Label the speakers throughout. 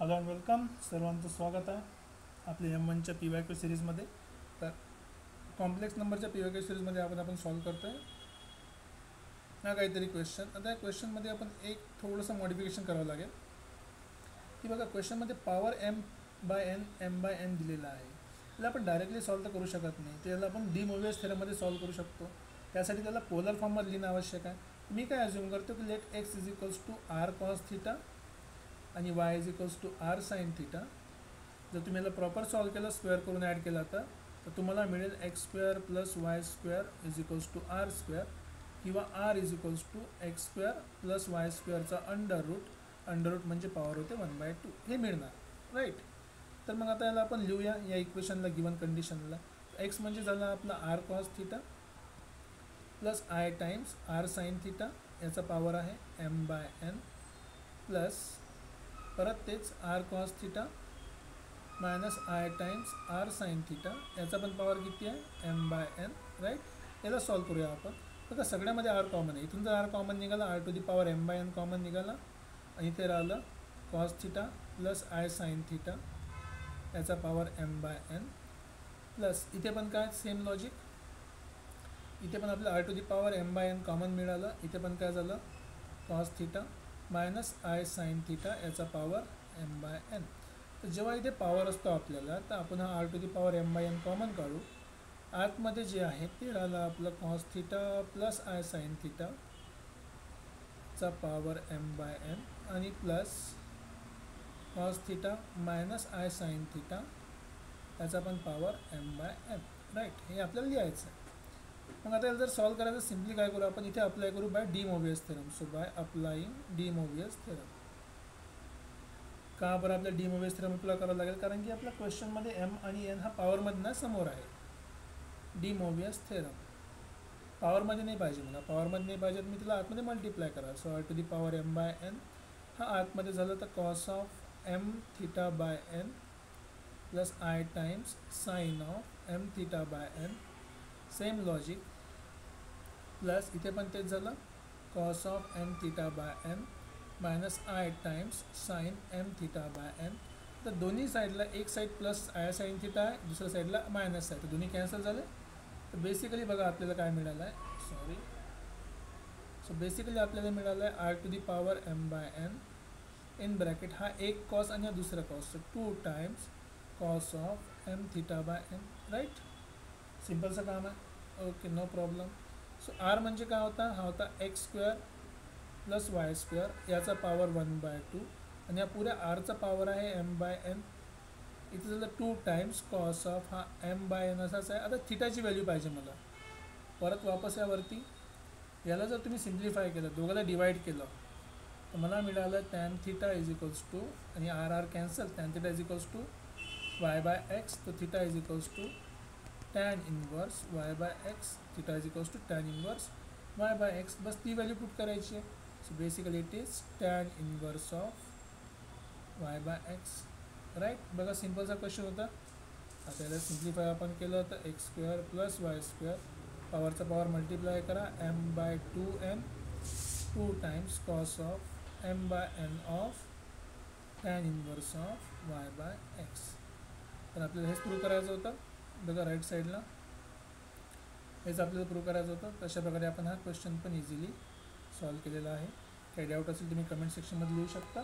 Speaker 1: Hello and welcome. सर्वांचं स्वागत आहे आपल्या M1च्या PYQ सिरीजमध्ये. तर कॉम्प्लेक्स नंबरच्या PYQ सिरीजमध्ये आपण सॉल्व करतो आहे हा काहीतरी क्वेश्चन. आता या क्वेश्चनमध्ये आपण एक थोडंसं मॉडिफिकेशन करावं लागेल की बघा, क्वेश्चनमध्ये पॉवर m/n दिलेला आहे. त्याला आपण डायरेक्टली सॉल्व तर करू शकत नाही, त्याला आपण डी मोव्हियस थेरममध्ये सॉल्व करू शकतो. त्यासाठी त्याला पोलर फॉर्ममध्ये लिहिणं आवश्यक आहे. मी काय अज्युम करतो की let x is equals to r cos theta आणि y is equals to r sin theta. जर तुम्ही याला प्रॉपर सॉल्व केलं, स्क्वेअर करून ॲड केला तर तुम्हाला मिळेल x square plus y square is equals to r square, किंवा r is equals to x square plus y स्क्वेअरचा अंडर रूट म्हणजे पॉवर होते 1/2 हे मिळणार, राईट. तर मग आता याला आपण लिहूया या इक्वेशनला, गिवन कंडिशनला. x म्हणजे झाला आपला r cos theta plus i times r sin theta, याचा पॉवर आहे m/n, प्लस परत तेच r cos theta minus i times r sin theta, याचा पण पॉवर किती आहे m/n, राईट. याला सॉल्व करूया आपण. बघा, सगळ्यामध्ये r कॉमन आहे. इथून जर r कॉमन निघाला, r to the power m/n common निघाला, आणि इथे राहिलं cos theta plus i sin theta, याचा पॉवर m/n, प्लस इथे पण काय सेम लॉजिक, इथे पण आपलं r to the power m/n common मिळालं, इथे पण काय झालं cos theta minus i sin theta, याचा पॉवर m/n. तर जेव्हा इथे पॉवर असतो आपल्याला, तर आपण हा r to the power m/n common काढू. आतमध्ये जे आहे ते राहिलं आपलं cos theta plus i sin theta चा पॉवर m/n, आणि plus cos theta minus i sin theta, याचा पण पॉवर m/n, राईट. हे आपल्याला लिहायचं आहे. मग आता याला जर सॉल्व करायचं, सिम्पली काय करू आपण, इथे अप्लाय करू by de Moivre's theorem. So by applying de Moivre's theorem. का बरं आपल्याला डी मोव्हियस थेरम अप्लाय करावं लागेल? कारण की आपल्या क्वेश्चनमध्ये m आणि n हा पॉवरमधनं समोर आहे. डी मोव्हियस थेरम पॉवरमध्ये नाही पाहिजे मला, पॉवरमध्ये नाही पाहिजे, मी तिला आतमध्ये मल्टिप्लाय करा. So r to the power m/n हा आतमध्ये झालं तर cos of m theta by n plus i times sine of m theta by n, same logic, plus इथे पण तेच झालं cos of m theta by n minus i times sine m theta by n. तर दोन्ही साईडला, एक side plus i sine theta आहे, दुसऱ्या साईडला मायनस आहे, तर दोन्ही कॅन्सल झाले. तर बेसिकली बघा आपल्याला काय मिळालं आहे, सो बेसिकली आपल्याला मिळालं आहे r to the power m/n in bracket हा एक कॉस आणि हा दुसरा cos, so 2 times cos of m theta by n, right. सिम्पलचं काम आहे, okay, no problem. So r म्हणजे काय होता, हा होता x square plus y square, याचा पॉवर 1/2, आणि या पुऱ्या rचा पॉवर आहे m/n. इथे झालं 2 टाइम्स कॉस ऑफ हा m/n असाच आहे. आता थिटाची व्हॅल्यू पाहिजे मला. परत वापस यावरती, याला जर तुम्ही सिम्प्लिफाय केलं, दोघाला डिवाईड केलं, तर मला मिळालं tan theta is equals to, आणि r cancel, tan theta is equals to y/x, तो theta is equals to tan inverse y/x, theta is equals to tan inverse y/x. बस ती व्हॅल्यू पुट करायची आहे. So basically it is tan inverse of y/x, right. बघा, सिम्पलचा question होता. आता याला सिम्प्लिफाय आपण केलं तर x square plus y square, पॉवरचा पॉवर मल्टिप्लाय करा, m/2n, 2 times cos of m/n of tan inverse of y/x. तर आपल्याला हेच प्रूव्ह करायचं होतं. बघा राईट साईडला हेच आपल्याला प्रूव्ह करायचं होतं. तशा प्रकारे आपण हा क्वेश्चन पण इझिली सॉल्व केलेला आहे. काही डाऊट असेल तुम्ही कमेंट सेक्शनमध्ये लिहू शकता.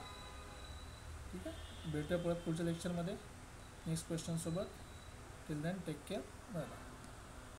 Speaker 1: ठीक आहे, भेटूया परत पुढच्या लेक्चरमध्ये नेक्स्ट क्वेश्चनसोबत. Till then take care, bye bye.